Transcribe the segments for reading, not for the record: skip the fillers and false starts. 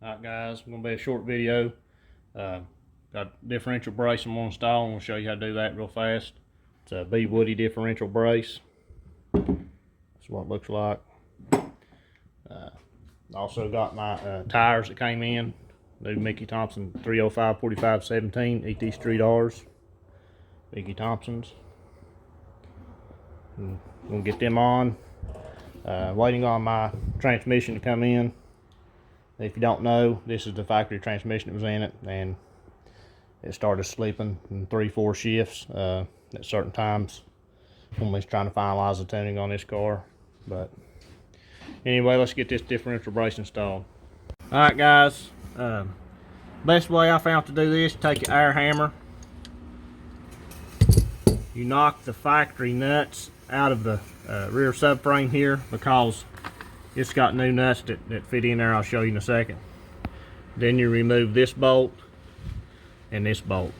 Alright guys, it's going to be a short video. Got differential brace I'm going to install. I'm going to show you how to do that real fast. It's a Bwoody differential brace. That's what it looks like. Also got my tires that came in. New Mickey Thompson 305 45 17 ET Street R's. Mickey Thompsons. I'm going to get them on. Waiting on my transmission to come in. If you don't know, this is the factory transmission that was in it, and it started sleeping in 3-4 shifts at certain times when we was trying to finalize the tuning on this car. But anyway, let's get this differential brace installed. Alright guys, best way I found to do this, take your air hammer, you knock the factory nuts out of the rear subframe here, because it's got new nuts that fit in there. I'll show you in a second. Then you remove this bolt and this bolt.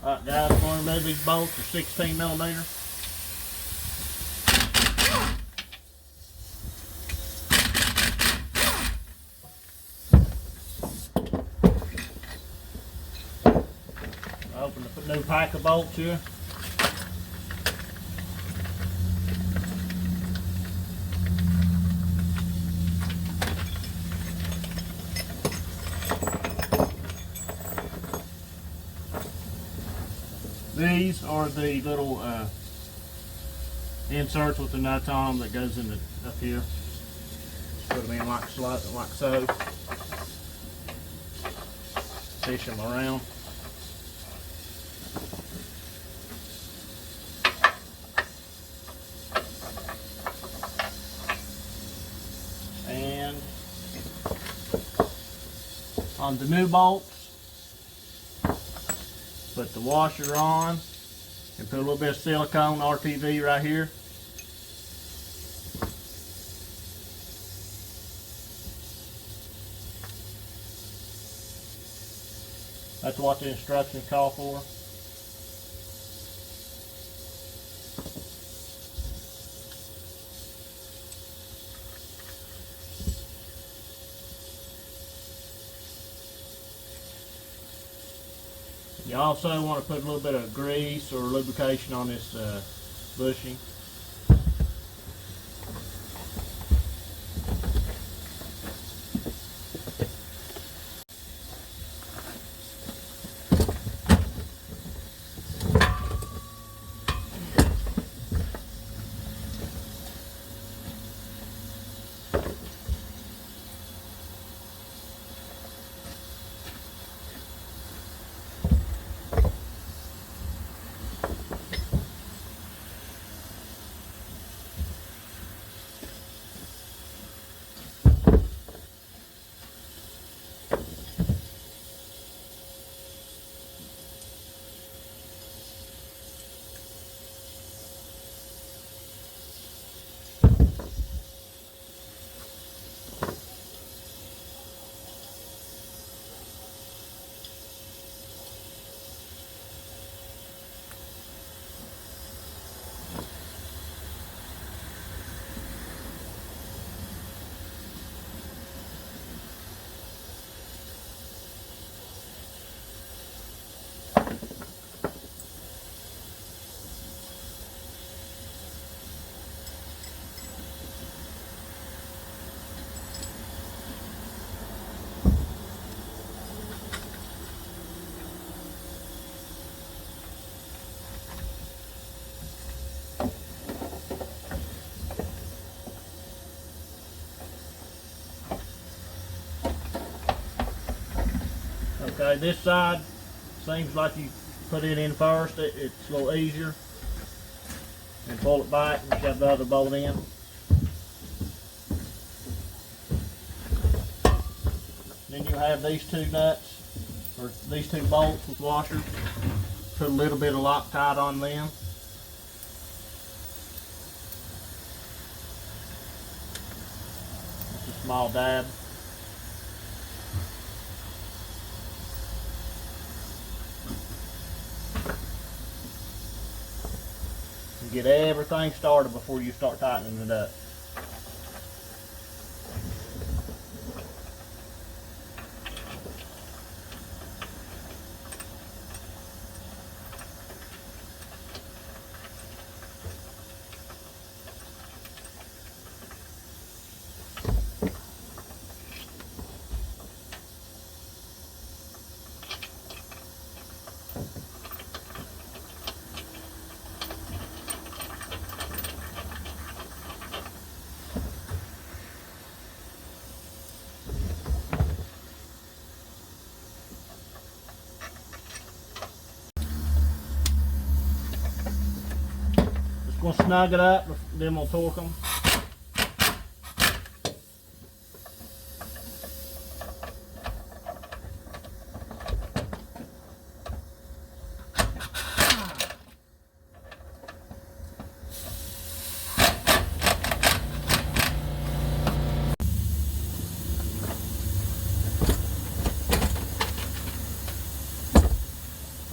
Alright guys, I'm going to remove these bolts. They're 16mm. I open the new pack of bolts here. These are the little inserts with the nuts on them that goes in up here. Put them in like so. Fish them around. And on the new bolts, put the washer on and put a little bit of silicone RTV right here. That's what the instructions call for. You also want to put a little bit of grease or lubrication on this bushing. Okay, this side seems like you put it in first. It's a little easier. And pull it back and shove the other bolt in. Then you have these two nuts, or these two bolts with washers. Put a little bit of Loctite on them. Just a small dab. Get everything started before you start tightening it up. We'll snug it up, then we'll torque them.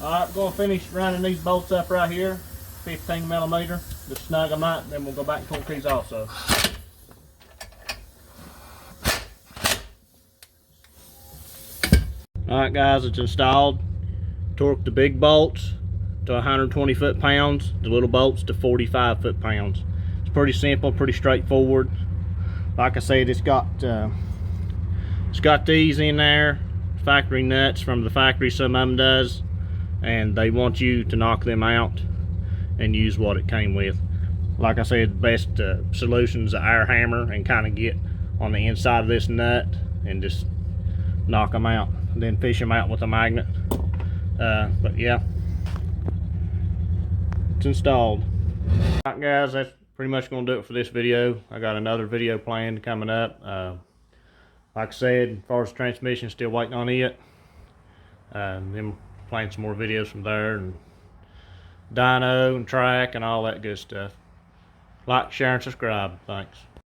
Alright, we're going to finish running these bolts up right here, 15 millimeter. Just snug them up, then we'll go back and torque these also. Alright guys, it's installed. Torque the big bolts to 120 foot-pounds, the little bolts to 45 foot-pounds. It's pretty simple, pretty straightforward. Like I said, it's got these in there, factory nuts from the factory, some of them does, and they want you to knock them out and use what it came with. Like I said, the best solution is an air hammer, and kind of get on the inside of this nut and just knock them out, then fish them out with a magnet. But yeah, it's installed. Alright guys, that's pretty much going to do it for this video. I got another video planned coming up. Like I said, as far as the transmission, still waiting on it. Then playing some more videos from there, and dyno and track and all that good stuff. Like, share, and subscribe. Thanks.